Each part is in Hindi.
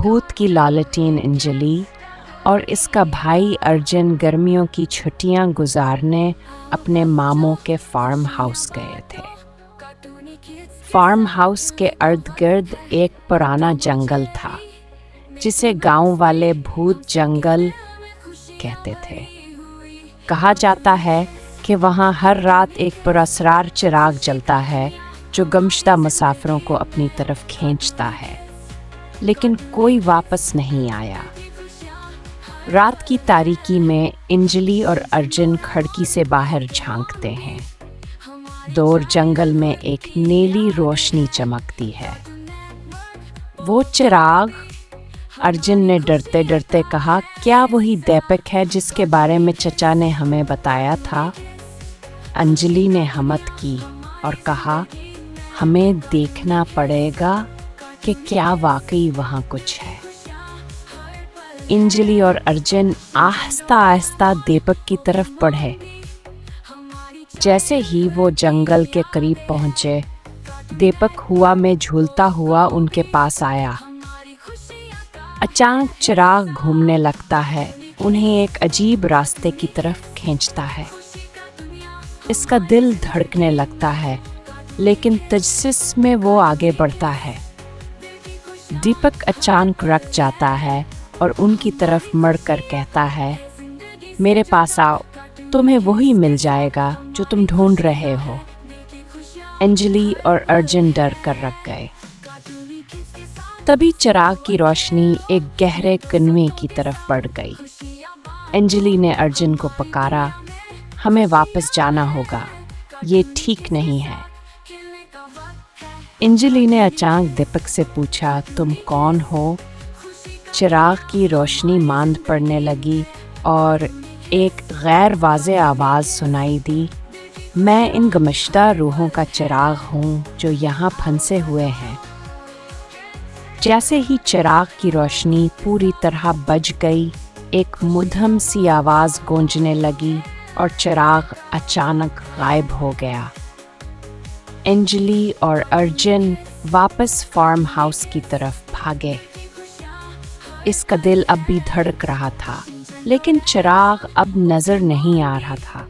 भूत की लालटेन अंजलि और इसका भाई अर्जुन गर्मियों की छुट्टियां गुजारने अपने मामों के फार्म हाउस गए थे। फार्म हाउस के इर्द गिर्द एक पुराना जंगल था जिसे गांव वाले भूत जंगल कहते थे। कहा जाता है कि वहां हर रात एक पुरस्कार चिराग जलता है जो गुमशुदा मुसाफिरों को अपनी तरफ खींचता है, लेकिन कोई वापस नहीं आया। रात की तारीकी में अंजलि और अर्जुन खिड़की से बाहर झांकते हैं। दूर जंगल में एक नीली रोशनी चमकती है। वो चिराग? अर्जुन ने डरते डरते कहा, क्या वही दीपक है जिसके बारे में चचा ने हमें बताया था? अंजलि ने हिम्मत की और कहा, हमें देखना पड़ेगा कि क्या वाकई वहाँ कुछ है। अंजलि और अर्जुन आहिस्ता आहिस्ता दीपक की तरफ बढ़े। जैसे ही वो जंगल के करीब पहुंचे, दीपक हवा में झूलता हुआ उनके पास आया। अचानक चिराग घूमने लगता है, उन्हें एक अजीब रास्ते की तरफ खींचता है। इसका दिल धड़कने लगता है, लेकिन तजस्सुस में वो आगे बढ़ता है। दीपक अचानक रुक जाता है और उनकी तरफ मुड़कर कहता है, मेरे पास आओ, तुम्हें वही मिल जाएगा जो तुम ढूंढ रहे हो। अंजलि और अर्जुन डर कर रख गए। तभी चिराग की रोशनी एक गहरे कुएं की तरफ बढ़ गई। अंजलि ने अर्जुन को पुकारा, हमें वापस जाना होगा, ये ठीक नहीं है। अंजलि ने अचानक दीपक से पूछा, तुम कौन हो? चिराग की रोशनी मांद पड़ने लगी और एक गैर वाज़ेह आवाज़ सुनाई दी, मैं इन गुमशुदा रूहों का चिराग हूँ जो यहाँ फंसे हुए हैं। जैसे ही चिराग की रोशनी पूरी तरह बुझ गई, एक मध्यम सी आवाज़ गूंजने लगी और चिराग अचानक गायब हो गया। अंजलि और अर्जुन वापस फार्म हाउस की तरफ भागे। इसका दिल अब भी धड़क रहा था, लेकिन चिराग अब नजर नहीं आ रहा था।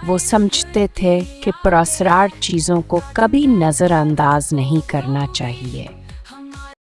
वो समझते थे कि पुरस्कार चीज़ों को कभी नज़रअंदाज नहीं करना चाहिए।